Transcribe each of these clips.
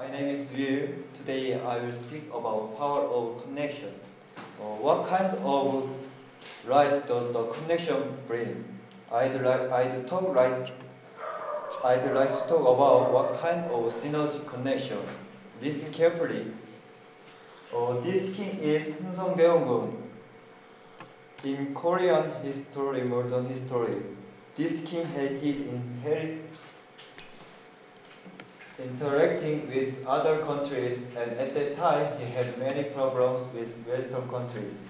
My name is Will. Today I will speak about power of connection. What kind of right does the connection bring? I'd like to talk about what kind of synergy connection. Listen carefully. This king is 흥성대원군. In Korean history, modern history, this king hated interacting with other countries, and at that time he had many problems with Western countries.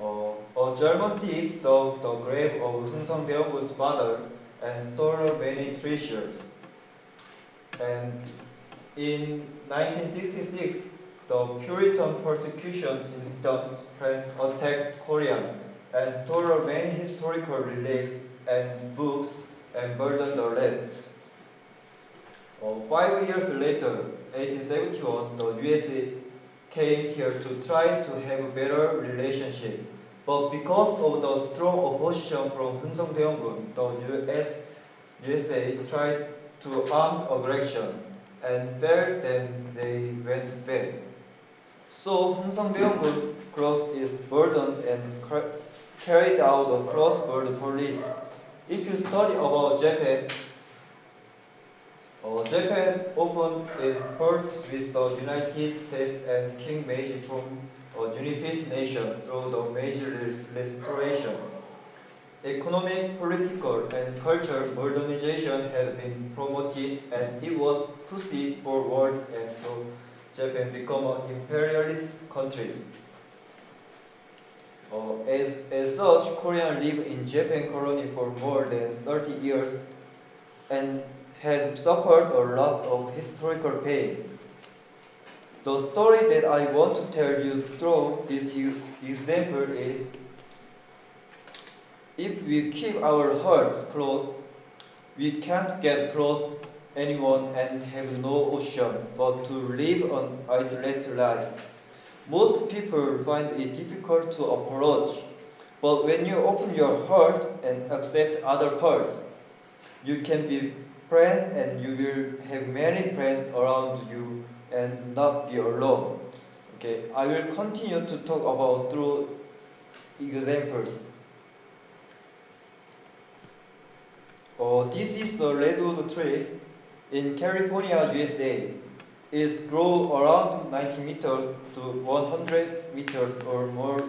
A German thief dug the grave of 흥성대원군's father and stole many treasures. And in 1966, the Puritan persecution incident, France attacked Korea and stole many historical relics and books and burned the rest. 5 years later, 1871, the USA came here to try to have a better relationship. But because of the strong opposition from 흥성대원군, the USA tried to armed aggression and failed, then they went back. So 흥성대원군 crossed its burden and carried out the cross-border police. If you study about Japan, Japan often is paired with the United States and King Meiji from a unified nation through the Meiji Restoration. Economic, political, and cultural modernization had been promoted, and it was pushed forward, and so Japan became an imperialist country. As such, Koreans lived in Japan colony for more than 30 years and had suffered a lot of historical pain. The story that I want to tell you through this example is, if we keep our hearts closed, we can't get close to anyone and have no option but to live an isolated life. Most people find it difficult to approach, but when you open your heart and accept other parts, you can be friend and you will have many friends around you and not be alone. Okay, I will continue to talk about through examples. This is the redwood trees in California, USA. It grows around 90 meters to 100 meters or more.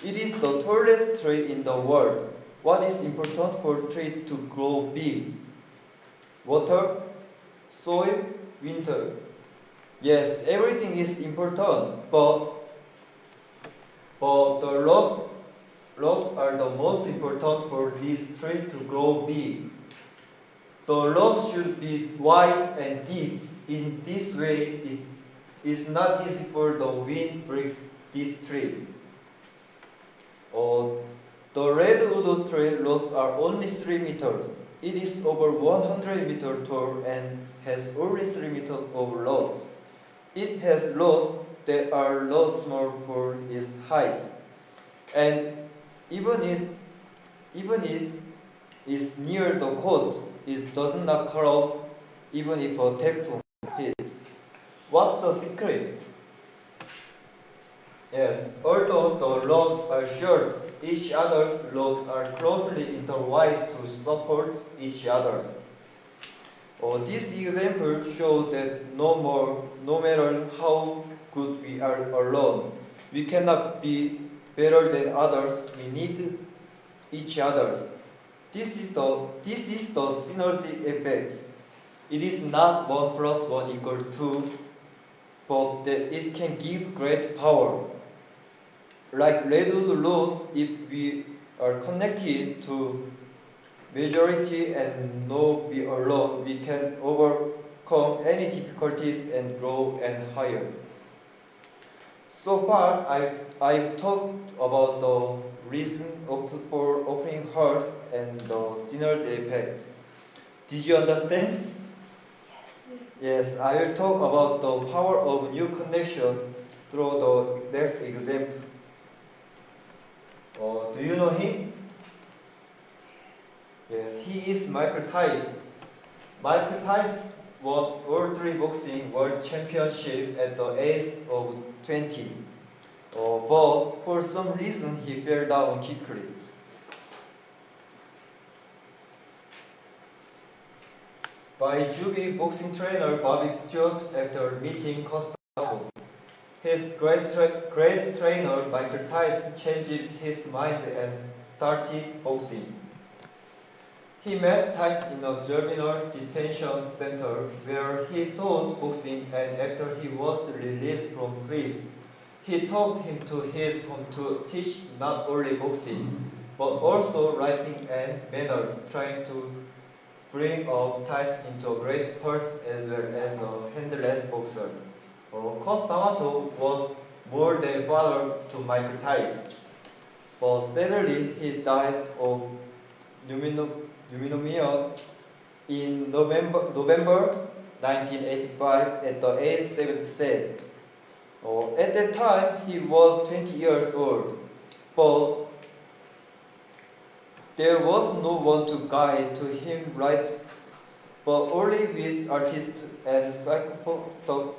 It is the tallest tree in the world. What is important for a tree to grow big? Water, soil, winter. Yes, everything is important, but the roots are the most important for this tree to grow big. The roots should be wide and deep. In this way, it's not easy for the wind to break this tree. The redwood tree roots are only 3 meters. It is over 100 meters tall and has only 3 meters of roots. It has roots that are not small for its height. And even if it is near the coast, it does not collapse even if a typhoon hits. What's the secret? Yes, although the rods are short, each other's rods are closely intertwined to support each other's. This example shows that no matter how good we are alone, we cannot be better than others. We need each other's. This is the synergy effect. It is not 1 plus 1 equal 2, but that it can give great power. Like redwood roots, if we are connected to majority and not be alone, we can overcome any difficulties and grow and higher. So far, I've talked about the reason for opening heart and the synergy effect. Did you understand? Yes, I will talk about the power of new connection through the next example. Do you know him? Yes, he is Michael Tice. Michael Tice won all three boxing world championships at the age of 20. But for some reason he fell down quickly. By Juby boxing trainer Bobby Stewart after meeting Costato. His great trainer Michael Tyson changed his mind and started boxing. He met Tyson in a juvenile detention center where he taught boxing, and after he was released from prison, he took him to his home to teach not only boxing, but also writing and manners, trying to bring up Tyson into a great person as well as a handless boxer. Costato was more than father to Michael Tyson, but sadly he died of pneumonia in November 1985 at the age 77. At that time he was 20 years old, but there was no one to guide to him right, but only with artists and psychopaths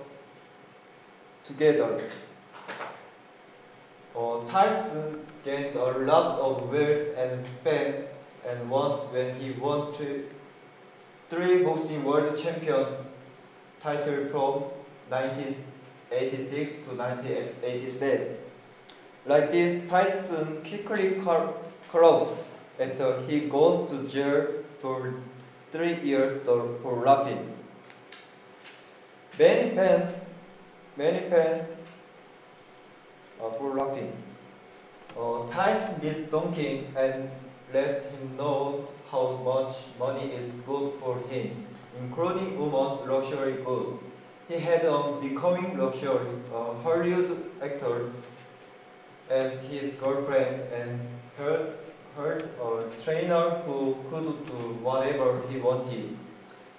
together. Tyson gained a lot of wealth and fame, and once when he won three boxing world champions title from 1986 to 1987. Like this, Tyson quickly collapsed after he goes to jail for 3 years for laughing. Many fans for laughing. Tyson meets Duncan and lets him know how much money is good for him, including women's luxury goods. He had becoming luxury Hollywood actor as his girlfriend and her a trainer who could do whatever he wanted.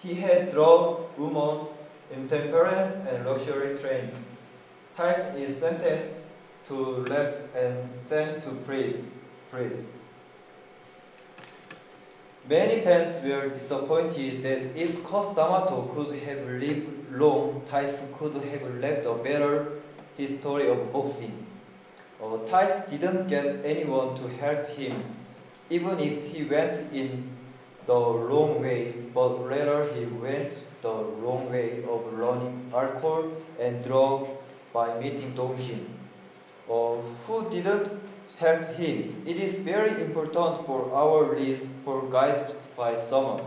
He had drug, women, intemperance, and luxury training. Tyson is sentenced to life and sent to prison. Many fans were disappointed that if Costato could have lived long, Tyson could have led a better history of boxing. Tyson didn't get anyone to help him, even if he went in the wrong way, but rather he went the wrong way of learning alcohol and drug by meeting Donkin, who didn't help him. It is very important for our life for guidance by someone.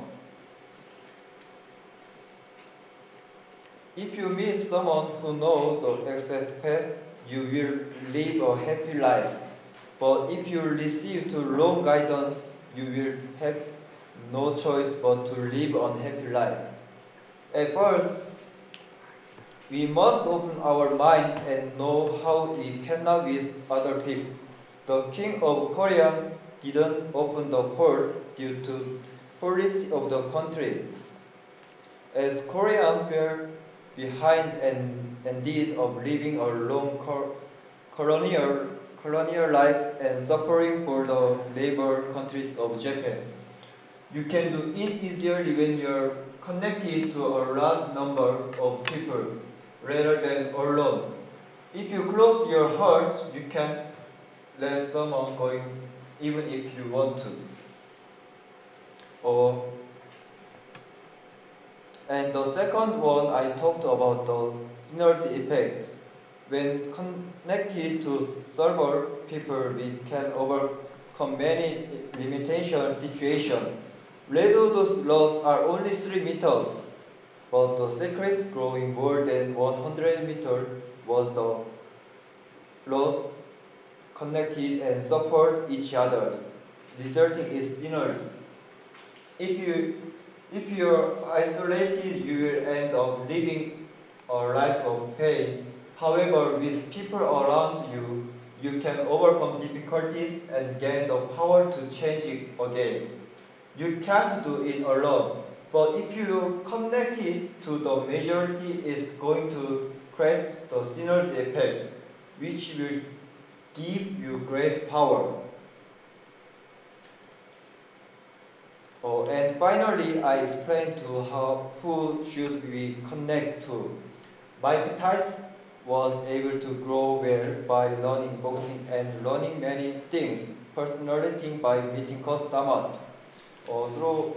If you meet someone who knows the exact path, you will live a happy life. But if you receive too wrong guidance, you will have no choice but to live an unhappy life. At first, we must open our mind and know how we cannot with other people. The king of Korea didn't open the port due to policy of the country. As Koreans fell behind and ended up living a long colonial life and suffering for the neighbor countries of Japan. You can do it easily when you're connected to a large number of people rather than alone. If you close your heart, you can't let someone go even if you want to. And the second one, I talked about the synergy effect. When connected to several people, we can overcome many limitation situations. Redwood's laws are only 3 meters, but the secret growing more than 100 meters was the laws connected and support each other, resulting in synergy. If you're isolated, you will end up living a life of pain. However, with people around you, you can overcome difficulties and gain the power to change it again. You can't do it alone, but if you connect it to the majority, it's going to create the synergy effect, which will give you great power. And finally, I explained to who should we connect to. Mike Tyson was able to grow well by learning boxing and learning many things, personality by meeting customers. Through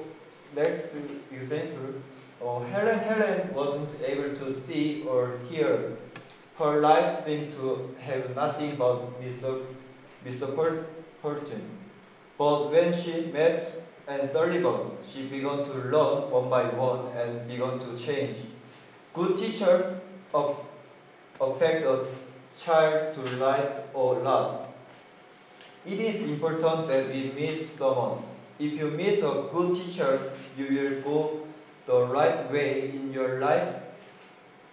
next example, Helen wasn't able to see or hear. Her life seemed to have nothing but misfortune. But when she met Anne Sullivan, she began to learn one by one and began to change. Good teachers of affect a child to like or not. It is important that we meet someone. If you meet a good teacher, you will go the right way in your life.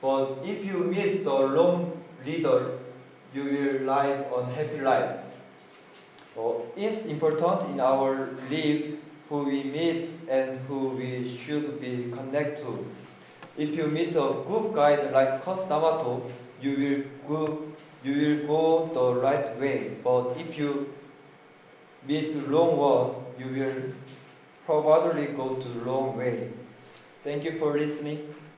But if you meet the wrong leader, you will live unhappy life. It's important in our lives who we meet and who we should be connected to. If you meet a good guide like Costamato, you will go the right way. But if you meet the wrong one, you will probably go to the wrong way. Thank you for listening.